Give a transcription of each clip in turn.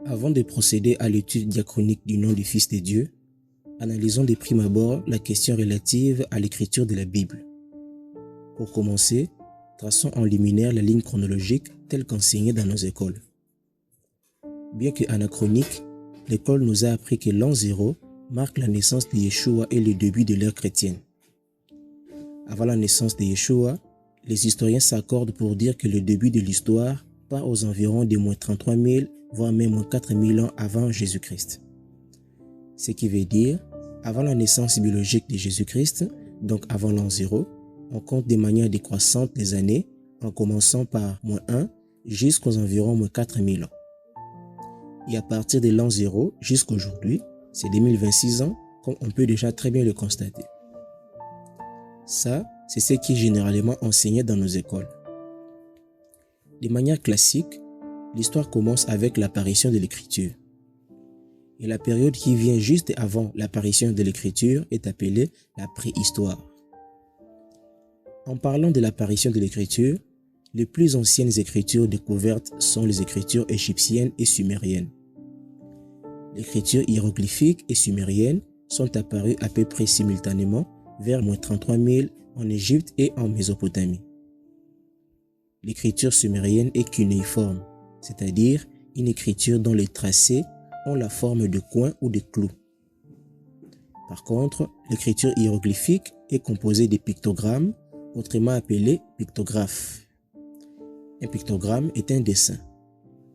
Avant de procéder à l'étude diachronique du nom du Fils de Dieu, analysons de prime abord la question relative à l'écriture de la Bible. Pour commencer, traçons en luminaire la ligne chronologique telle qu'enseignée dans nos écoles. Bien que anachronique, l'école nous a appris que l'an 0 marque la naissance de Yeshua et le début de l'ère chrétienne. Avant la naissance de Yeshua, les historiens s'accordent pour dire que le début de l'histoire part aux environs de moins 33 000, voire même moins 4 000 ans avant Jésus-Christ. Ce qui veut dire, avant la naissance biologique de Jésus-Christ, donc avant l'an 0, on compte de manière décroissante les années, en commençant par moins 1 jusqu'aux environs moins 4 000 ans. Et à partir de l'an 0 jusqu'à aujourd'hui, c'est 2026 ans, comme on peut déjà très bien le constater. Ça, c'est ce qui est généralement enseigné dans nos écoles. De manière classique, l'histoire commence avec l'apparition de l'écriture. Et la période qui vient juste avant l'apparition de l'écriture est appelée la préhistoire. En parlant de l'apparition de l'écriture, les plus anciennes écritures découvertes sont les écritures égyptiennes et sumériennes. L'écriture hiéroglyphique et sumérienne sont apparues à peu près simultanément vers moins 33 000 en Égypte et en Mésopotamie. L'écriture sumérienne est cunéiforme, c'est-à-dire une écriture dont les tracés ont la forme de coins ou de clous. Par contre, l'écriture hiéroglyphique est composée de pictogrammes, autrement appelés pictographes. Un pictogramme est un dessin,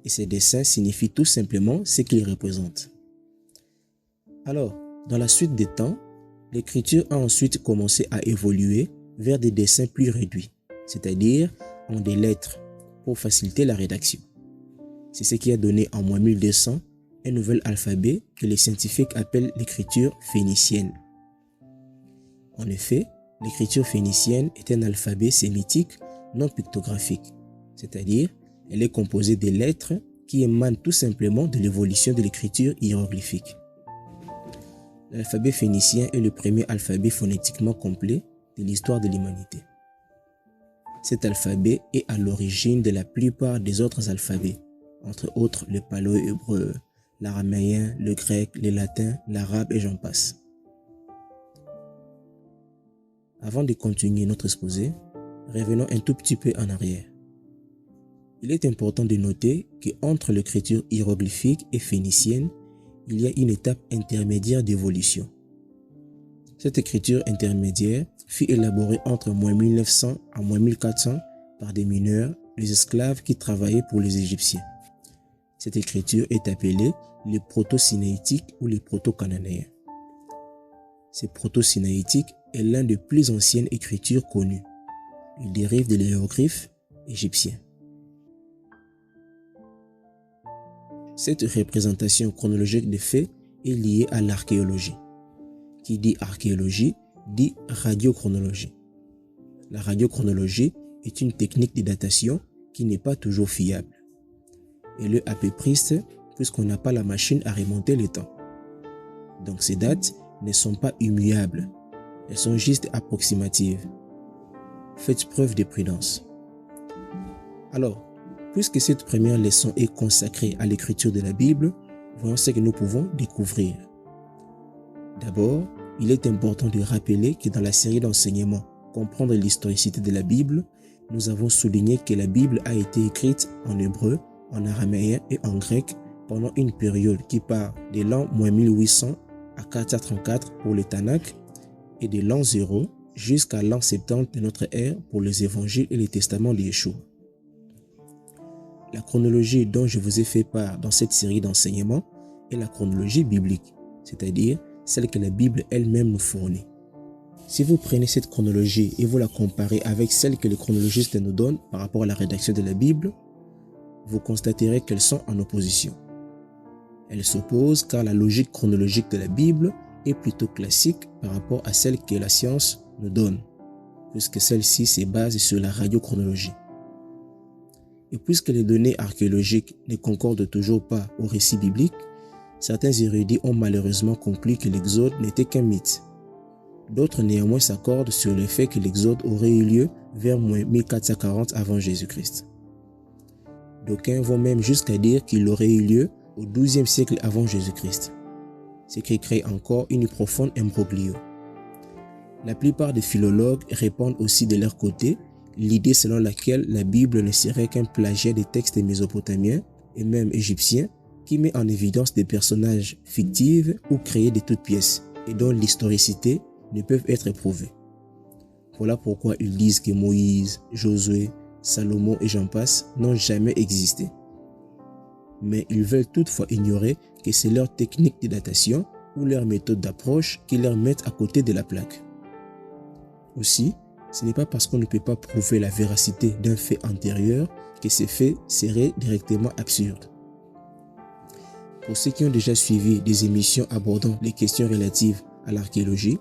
et ces dessins signifient tout simplement ce qu'ils représentent. Alors, dans la suite des temps, l'écriture a ensuite commencé à évoluer vers des dessins plus réduits, c'est-à-dire en des lettres, pour faciliter la rédaction. C'est ce qui a donné en moins 1200 un nouvel alphabet que les scientifiques appellent l'écriture phénicienne. En effet, l'écriture phénicienne est un alphabet sémitique non pictographique, c'est-à-dire elle est composée de lettres qui émanent tout simplement de l'évolution de l'écriture hiéroglyphique. L'alphabet phénicien est le premier alphabet phonétiquement complet de l'histoire de l'humanité. Cet alphabet est à l'origine de la plupart des autres alphabets, entre autres le paléo-hébreu, l'araméen, le grec, le latin, l'arabe et j'en passe. Avant de continuer notre exposé, revenons un tout petit peu en arrière. Il est important de noter qu'entre l'écriture hiéroglyphique et phénicienne, il y a une étape intermédiaire d'évolution. Cette écriture intermédiaire fut élaborée entre moins 1900 à moins 1400 par des mineurs, les esclaves qui travaillaient pour les Égyptiens. Cette écriture est appelée les proto-sinaïtiques ou les proto-cananéens. Ce proto-sinaïtique est l'un des plus anciennes écritures connues. Il dérive de l'hiéroglyphe égyptien. Cette représentation chronologique des faits est liée à l'archéologie. Qui dit archéologie dit radiochronologie. La radiochronologie est une technique de datation qui n'est pas toujours fiable. Elle est apépriste puisqu'on n'a pas la machine à remonter le temps. Donc ces dates ne sont pas immuables, elles sont juste approximatives. Faites preuve de prudence. Alors, puisque cette première leçon est consacrée à l'écriture de la Bible, voyons ce que nous pouvons découvrir. D'abord, il est important de rappeler que dans la série d'enseignements « Comprendre l'historicité de la Bible », nous avons souligné que la Bible a été écrite en hébreu, en araméen et en grec pendant une période qui part de l'an 1800 à 434 pour le Tanakh et de l'an 0 jusqu'à l'an 70 de notre ère pour les évangiles et les testaments de Yeshua. La chronologie dont je vous ai fait part dans cette série d'enseignements est la chronologie biblique, c'est-à-dire celle que la Bible elle-même nous fournit. Si vous prenez cette chronologie et vous la comparez avec celle que les chronologistes nous donnent par rapport à la rédaction de la Bible, vous constaterez qu'elles sont en opposition. Elles s'opposent car la logique chronologique de la Bible est plutôt classique par rapport à celle que la science nous donne, puisque celle-ci se base sur la radiochronologie. Et puisque les données archéologiques ne concordent toujours pas au récit biblique, certains érudits ont malheureusement conclu que l'Exode n'était qu'un mythe. D'autres néanmoins s'accordent sur le fait que l'Exode aurait eu lieu vers 1440 avant Jésus-Christ. D'aucuns vont même jusqu'à dire qu'il aurait eu lieu au XIIe siècle avant Jésus-Christ, ce qui crée encore une profonde imbroglio. La plupart des philologues répandent aussi de leur côté l'idée selon laquelle la Bible ne serait qu'un plagiat des textes mésopotamiens et même égyptiens qui met en évidence des personnages fictifs ou créés de toutes pièces et dont l'historicité ne peuvent être prouvées. Voilà pourquoi ils disent que Moïse, Josué, Salomon et j'en passe n'ont jamais existé. Mais ils veulent toutefois ignorer que c'est leur technique de datation ou leur méthode d'approche qui leur mettent à côté de la plaque. Aussi, ce n'est pas parce qu'on ne peut pas prouver la véracité d'un fait antérieur que ces faits seraient directement absurdes. Pour ceux qui ont déjà suivi des émissions abordant les questions relatives à l'archéologie,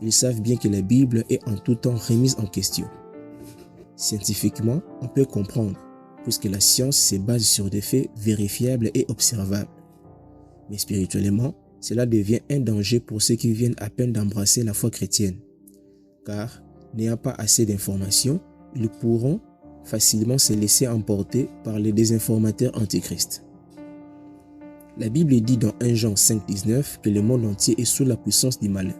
ils savent bien que la Bible est en tout temps remise en question. Scientifiquement, on peut comprendre, puisque la science se base sur des faits vérifiables et observables. Mais spirituellement, cela devient un danger pour ceux qui viennent à peine d'embrasser la foi chrétienne. Car, n'ayant pas assez d'informations, ils pourront facilement se laisser emporter par les désinformateurs antichristes. La Bible dit dans 1 Jean 5,19 que le monde entier est sous la puissance du malin.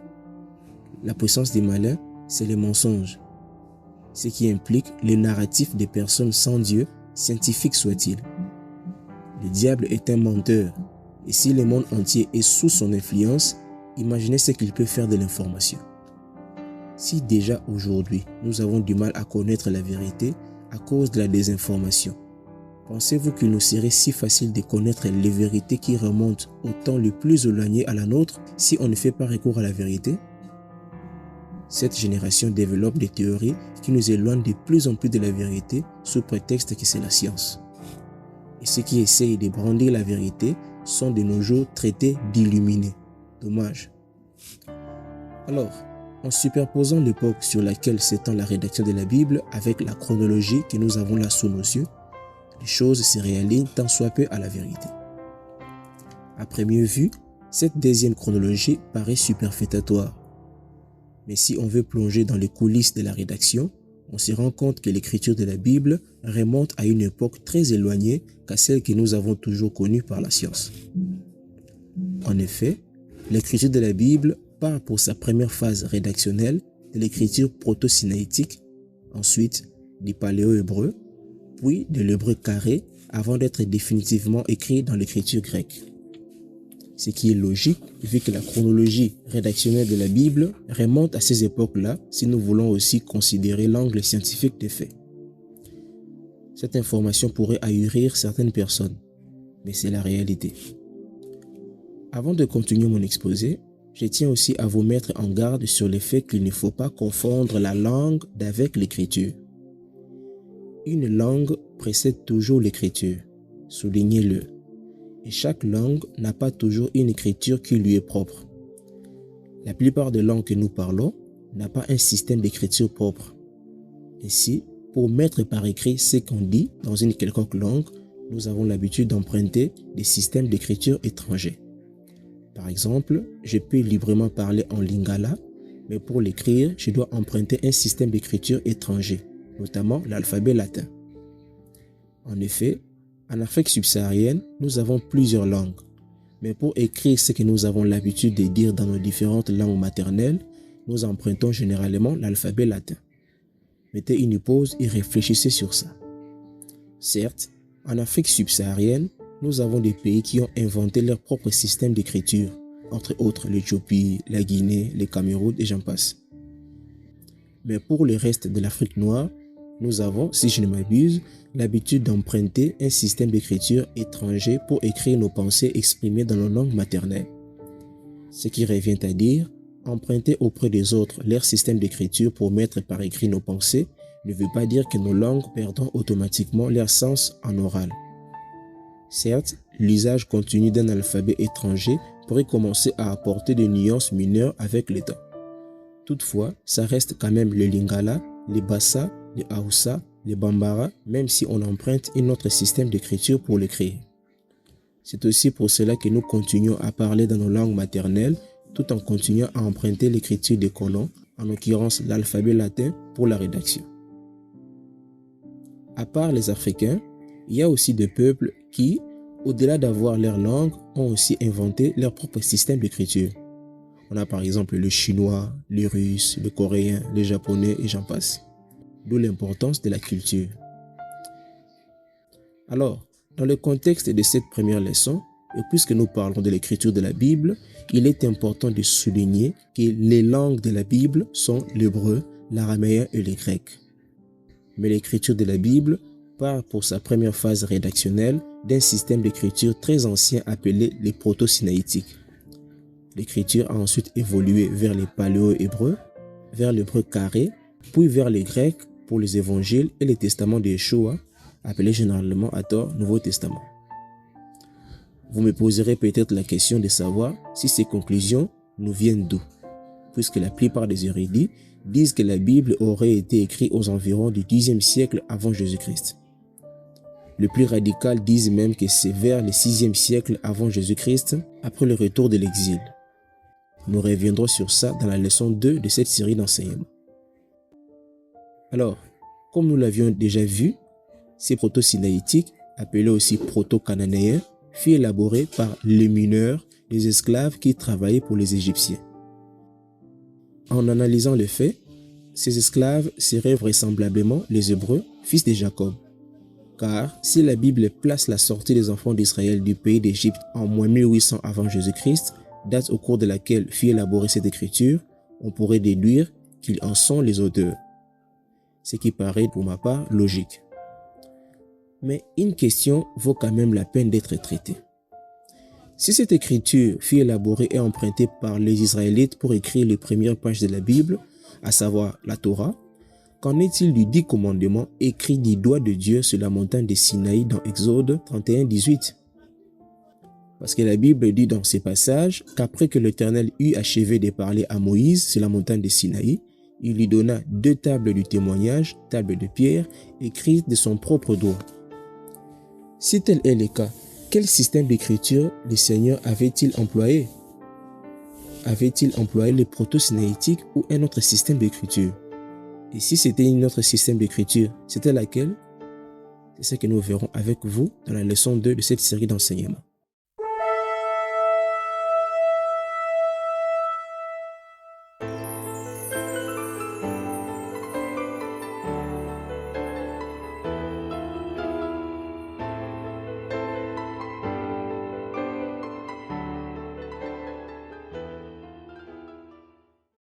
La puissance du malin, c'est le mensonge, ce qui implique le narratif des personnes sans Dieu, scientifiques soient-ils. Le diable est un menteur, et si le monde entier est sous son influence, imaginez ce qu'il peut faire de l'information. Si déjà aujourd'hui, nous avons du mal à connaître la vérité à cause de la désinformation, pensez-vous qu'il nous serait si facile de connaître les vérités qui remontent au temps le plus éloigné à la nôtre si on ne fait pas recours à la vérité? Cette génération développe des théories qui nous éloignent de plus en plus de la vérité sous prétexte que c'est la science. Et ceux qui essayent de brandir la vérité sont de nos jours traités d'illuminés. Dommage. Alors, en superposant l'époque sur laquelle s'étend la rédaction de la Bible avec la chronologie que nous avons là sous nos yeux, les choses se réalignent tant soit peu à la vérité. À première vue, cette deuxième chronologie paraît superfétatoire. Mais si on veut plonger dans les coulisses de la rédaction, on se rend compte que l'écriture de la Bible remonte à une époque très éloignée qu'à celle que nous avons toujours connue par la science. En effet, l'écriture de la Bible part pour sa première phase rédactionnelle de l'écriture proto-sinaïtique, ensuite du paléo-hébreu, puis de l'hébreu carré avant d'être définitivement écrit dans l'écriture grecque. Ce qui est logique vu que la chronologie rédactionnelle de la Bible remonte à ces époques-là si nous voulons aussi considérer l'angle scientifique des faits. Cette information pourrait ahurir certaines personnes, mais c'est la réalité. Avant de continuer mon exposé, je tiens aussi à vous mettre en garde sur le fait qu'il ne faut pas confondre la langue d'avec l'écriture. Une langue précède toujours l'écriture, soulignez-le. Et chaque langue n'a pas toujours une écriture qui lui est propre. La plupart des langues que nous parlons n'a pas un système d'écriture propre. Ainsi, pour mettre par écrit ce qu'on dit dans une quelconque langue, nous avons l'habitude d'emprunter des systèmes d'écriture étrangers. Par exemple, je peux librement parler en lingala, mais pour l'écrire, je dois emprunter un système d'écriture étranger, notamment l'alphabet latin. En effet, en Afrique subsaharienne, nous avons plusieurs langues, mais pour écrire ce que nous avons l'habitude de dire dans nos différentes langues maternelles, nous empruntons généralement l'alphabet latin. Mettez une pause et réfléchissez sur ça. Certes, en Afrique subsaharienne, nous avons des pays qui ont inventé leur propre système d'écriture, entre autres l'Éthiopie, la Guinée, le Cameroun et j'en passe. Mais pour le reste de l'Afrique noire, nous avons, si je ne m'abuse, l'habitude d'emprunter un système d'écriture étranger pour écrire nos pensées exprimées dans nos langues maternelles. Ce qui revient à dire, emprunter auprès des autres leur système d'écriture pour mettre par écrit nos pensées ne veut pas dire que nos langues perdront automatiquement leur sens en oral. Certes, l'usage continu d'un alphabet étranger pourrait commencer à apporter des nuances mineures avec le temps. Toutefois, ça reste quand même le lingala, le bassa, le haoussa, le bambara, même si on emprunte un autre système d'écriture pour l'écrire. C'est aussi pour cela que nous continuons à parler dans nos langues maternelles tout en continuant à emprunter l'écriture des colons, en l'occurrence l'alphabet latin pour la rédaction. À part les Africains, il y a aussi des peuples qui, au-delà d'avoir leur langue, ont aussi inventé leur propre système d'écriture. On a par exemple le chinois, le russe, le coréen, le japonais et j'en passe. D'où l'importance de la culture. Alors, dans le contexte de cette première leçon, et puisque nous parlons de l'écriture de la Bible, il est important de souligner que les langues de la Bible sont l'hébreu, l'araméen et le grec. Mais l'écriture de la Bible part pour sa première phase rédactionnelle d'un système d'écriture très ancien appelé les proto-sinaïtiques. L'écriture a ensuite évolué vers les paléo-hébreux, vers l'hébreu carré, puis vers les grecs pour les évangiles et les testaments de Yeshua, appelés généralement à tort Nouveau Testament. Vous me poserez peut-être la question de savoir si ces conclusions nous viennent d'où, puisque la plupart des érudits disent que la Bible aurait été écrite aux environs du Xe siècle avant Jésus-Christ. Le plus radical disent même que c'est vers le 6e siècle avant Jésus-Christ, après le retour de l'exil. Nous reviendrons sur ça dans la leçon 2 de cette série d'enseignements. Alors, comme nous l'avions déjà vu, ces proto-sinaïtiques, appelés aussi proto-cananéens, furent élaborés par les mineurs, les esclaves qui travaillaient pour les Égyptiens. En analysant les faits, ces esclaves seraient vraisemblablement les Hébreux, fils de Jacob. Car si la Bible place la sortie des enfants d'Israël du pays d'Égypte en moins 1800 avant Jésus-Christ, date au cours de laquelle fut élaborée cette écriture, on pourrait déduire qu'ils en sont les auteurs. Ce qui paraît pour ma part logique. Mais une question vaut quand même la peine d'être traitée. Si cette écriture fut élaborée et empruntée par les Israélites pour écrire les premières pages de la Bible, à savoir la Torah, qu'en est-il du 10 commandements écrits du doigt de Dieu sur la montagne de Sinaï dans Exode 31, 18? Parce que la Bible dit dans ces passages qu'après que l'Éternel eut achevé de parler à Moïse sur la montagne de Sinaï, il lui donna 2 tables du témoignage, tables de pierre, écrites de son propre doigt. Si tel est le cas, quel système d'écriture le Seigneur avait-il employé? Avait-il employé le proto-sinaïtique ou un autre système d'écriture? Et si c'était un autre système d'écriture, c'était laquelle? C'est ce que nous verrons avec vous dans la leçon 2 de cette série d'enseignements.